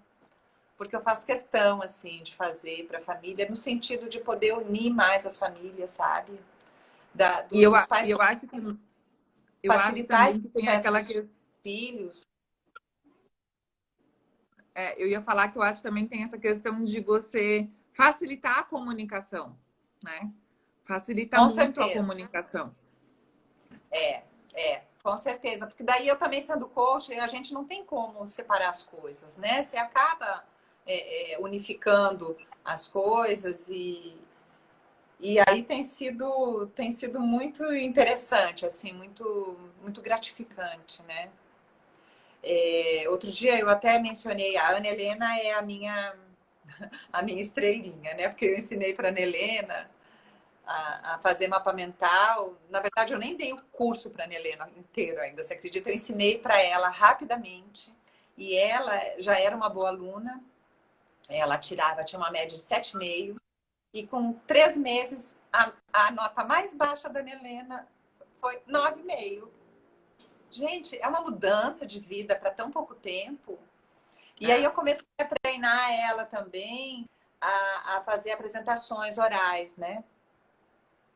Porque eu faço questão assim de fazer para a família no sentido de poder unir mais as famílias, sabe? Dos pais eu acho facilitar também esse que tem processo aquela dos que filhos. eu ia falar que eu acho que também tem essa questão de você facilitar a comunicação, né? Facilita Com muito a certeza. comunicação. Com certeza. Porque daí eu também sendo coach, a gente não tem como separar as coisas, né? Você acaba unificando as coisas e aí tem sido muito interessante, assim, muito gratificante, né? Outro dia eu até mencionei, a Ana Helena é a minha estrelinha, né? Porque eu ensinei para a Ana Helena a fazer mapa mental. Na verdade, eu nem dei o curso para a Helena inteiro ainda, você acredita? Eu ensinei para ela rapidamente e ela já era uma boa aluna. Ela tinha uma média de 7,5 e com 3 meses a nota mais baixa da Helena foi 9,5. Gente, é uma mudança de vida para tão pouco tempo. E aí eu comecei a treinar ela também a fazer apresentações orais, né?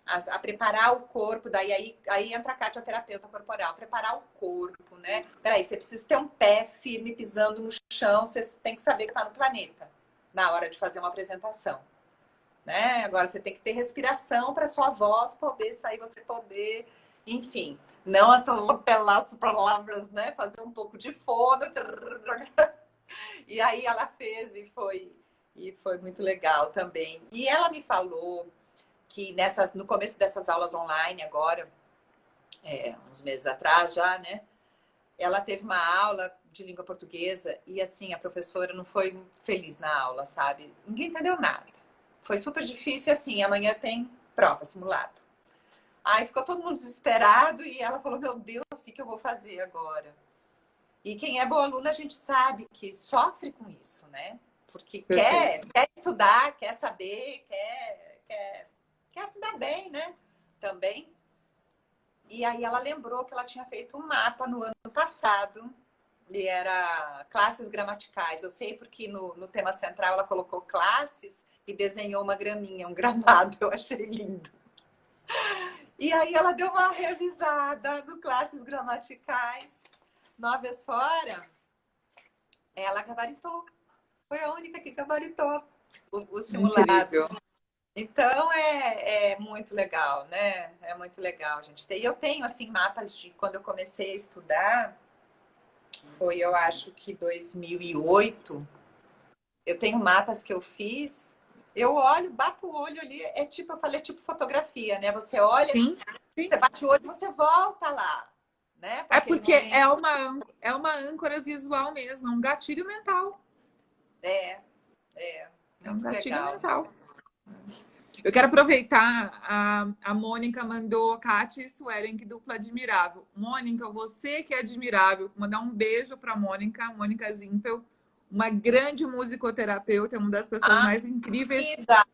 A preparar o corpo, daí aí entra a Kátia, terapeuta corporal, preparar o corpo, né? Peraí, você precisa ter um pé firme pisando no chão, você tem que saber que está no planeta na hora de fazer uma apresentação, né? Agora você tem que ter respiração para sua voz poder sair, você poder, enfim, não atropelar as palavras, né? Fazer um pouco de fono. E aí ela fez e foi muito legal também. E ela me falou que no começo dessas aulas online agora, uns meses atrás já, né? Ela teve uma aula de língua portuguesa e, assim, a professora não foi feliz na aula, sabe? Ninguém entendeu nada. Foi super difícil e, assim, amanhã tem prova, simulado. Aí ficou todo mundo desesperado e ela falou, meu Deus, o que eu vou fazer agora? E quem é boa aluna, a gente sabe que sofre com isso, né? Porque quer estudar, quer saber, quer se dar bem, né? Também. E aí ela lembrou que ela tinha feito um mapa no ano passado e era classes gramaticais. Eu sei porque no tema central ela colocou classes e desenhou uma graminha, um gramado. Eu achei lindo. E aí ela deu uma revisada no classes gramaticais. 9 vezes fora, ela gabaritou. Foi a única que gabaritou o simulado. Incrível. Então é muito legal, né? É muito legal a gente ter. E eu tenho assim mapas de quando eu comecei a estudar, foi eu acho que 2008. Eu tenho mapas que eu fiz. Eu olho, bato o olho ali, eu falei, é tipo fotografia, né? Você olha, Sim, sim. você bate o olho, você volta lá, né? É porque é uma âncora visual mesmo, é um gatilho mental. É É um muito gatilho legal. mental. Eu quero aproveitar, a Mônica mandou Kátia e Suelen, que dupla admirável. Mônica, você que é admirável, mandar um beijo para Mônica Zimpel, uma grande musicoterapeuta, uma das pessoas mais incríveis. Querida,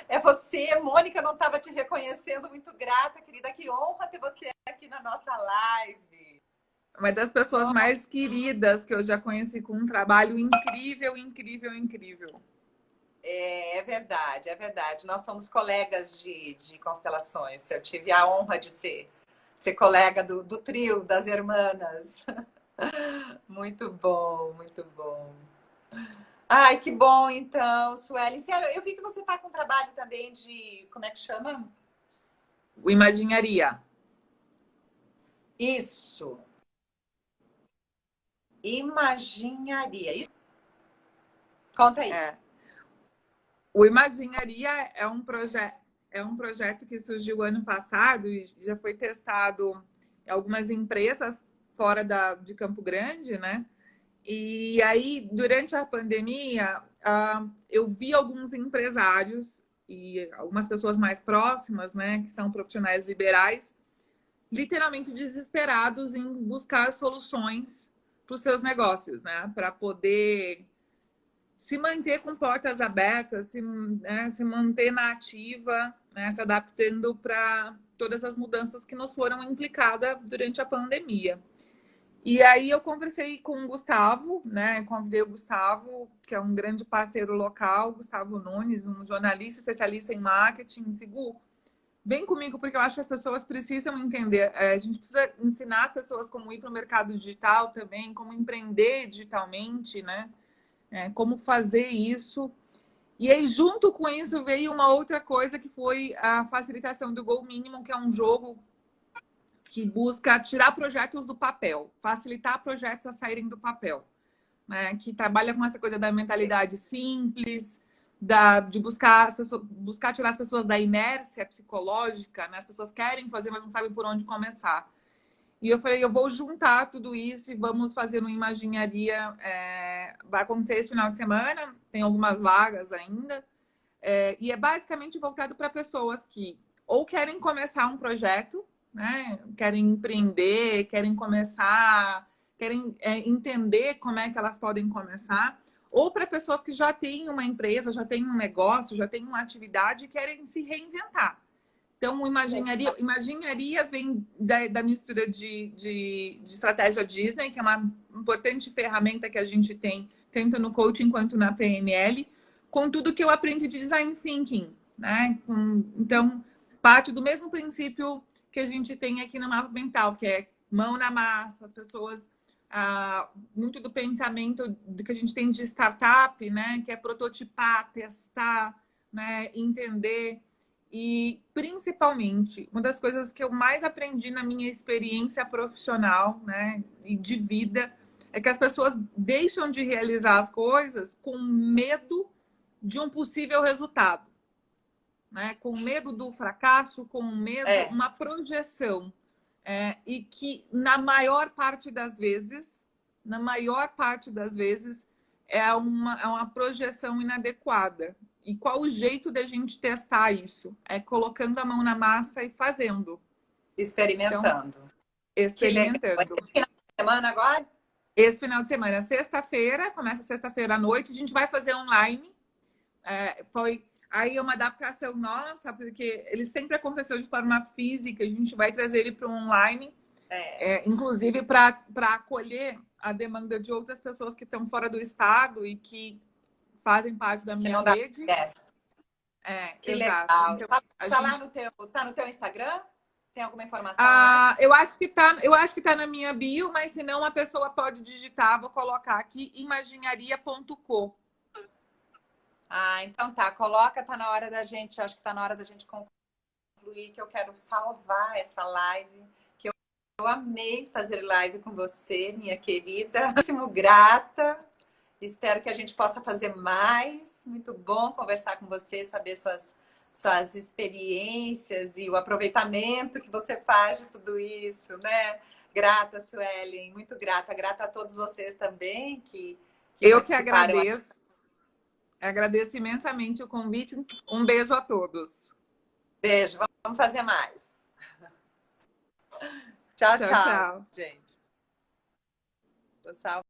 é você, Mônica, não estava te reconhecendo, muito grata, querida, que honra ter você aqui na nossa live. Uma das pessoas mais queridas que eu já conheci, com um trabalho incrível, incrível, incrível. É verdade, é verdade. Nós somos colegas de constelações. Eu tive a honra de ser colega do trio das irmãs. Muito bom, muito bom. Ai, que bom, então, Sueli. Eu vi que você está com trabalho também de... Como é que chama? O Imaginaria. Isso. Imaginaria. Isso. Conta aí. O Imaginaria é um projeto que surgiu ano passado e já foi testado em algumas empresas fora de Campo Grande, né? E aí, durante a pandemia, eu vi alguns empresários e algumas pessoas mais próximas, né, que são profissionais liberais, literalmente desesperados em buscar soluções para os seus negócios, né, para poder se manter com portas abertas, se manter na ativa, né, se adaptando para todas as mudanças que nos foram implicadas durante a pandemia. E aí eu conversei com o Gustavo, né? Convidei o Gustavo, que é um grande parceiro local, Gustavo Nunes, um jornalista especialista em marketing. Sigu, vem comigo, porque eu acho que as pessoas precisam entender. A gente precisa ensinar as pessoas como ir para o mercado digital também, como empreender digitalmente, né? Como fazer isso. E aí, junto com isso, veio uma outra coisa que foi a facilitação do Go Minimum, que é um jogo que busca tirar projetos do papel, facilitar projetos a saírem do papel, né? Que trabalha com essa coisa da mentalidade simples, de buscar tirar as pessoas da inércia psicológica, né? As pessoas querem fazer, mas não sabem por onde começar. E eu falei, eu vou juntar tudo isso e vamos fazer uma Imaginaria. Vai acontecer esse final de semana, tem algumas vagas ainda. E é basicamente voltado para pessoas que ou querem começar um projeto, né? Querem empreender, querem começar, querem entender como é que elas podem começar, ou para pessoas que já têm uma empresa, já têm um negócio, já têm uma atividade e querem se reinventar. Então, o Imaginaria vem da mistura de estratégia Disney, que é uma importante ferramenta que a gente tem, tanto no coaching quanto na PNL, com tudo que eu aprendi de design thinking, né? Então, parte do mesmo princípio que a gente tem aqui no mapa mental, que é mão na massa, as pessoas, muito do pensamento que a gente tem de startup, né? Que é prototipar, testar, né? Entender. E, principalmente, uma das coisas que eu mais aprendi na minha experiência profissional, né? E de vida, é que as pessoas deixam de realizar as coisas com medo de um possível resultado. né? Com medo do fracasso, com medo, É, uma projeção. E que na maior parte das vezes, é uma projeção inadequada. E qual o jeito da gente testar isso? É colocando a mão na massa e fazendo. Então, experimentando. Que legal. experimentando. Esse final de semana agora? Esse final de semana, sexta-feira, começa sexta-feira à noite, a gente vai fazer online. Foi aí uma adaptação nossa, porque ele sempre aconteceu de forma física, a gente vai trazer ele para o online, inclusive para acolher a demanda de outras pessoas que estão fora do estado e que fazem parte da Que minha não dá. rede. Que Exato. legal. Então, Tá lá no teu Instagram? Tem alguma informação lá? eu acho que tá na minha bio, mas se não, a pessoa pode digitar, vou colocar aqui, imaginaria.co. Ah, então tá. Coloca, tá na hora da gente, acho que tá na hora da gente concluir, que eu quero salvar essa live, que eu amei fazer live com você, minha querida. Muito grata. Espero que a gente possa fazer mais. Muito bom conversar com você, saber suas experiências e o aproveitamento que você faz de tudo isso, né? Grata, Suelen, muito grata. Grata a todos vocês também que Eu que participaram aqui. agradeço imensamente o convite. Um beijo a todos. Beijo, vamos fazer mais. Tchau, Tchau, tchau, tchau. gente. Vou salvar.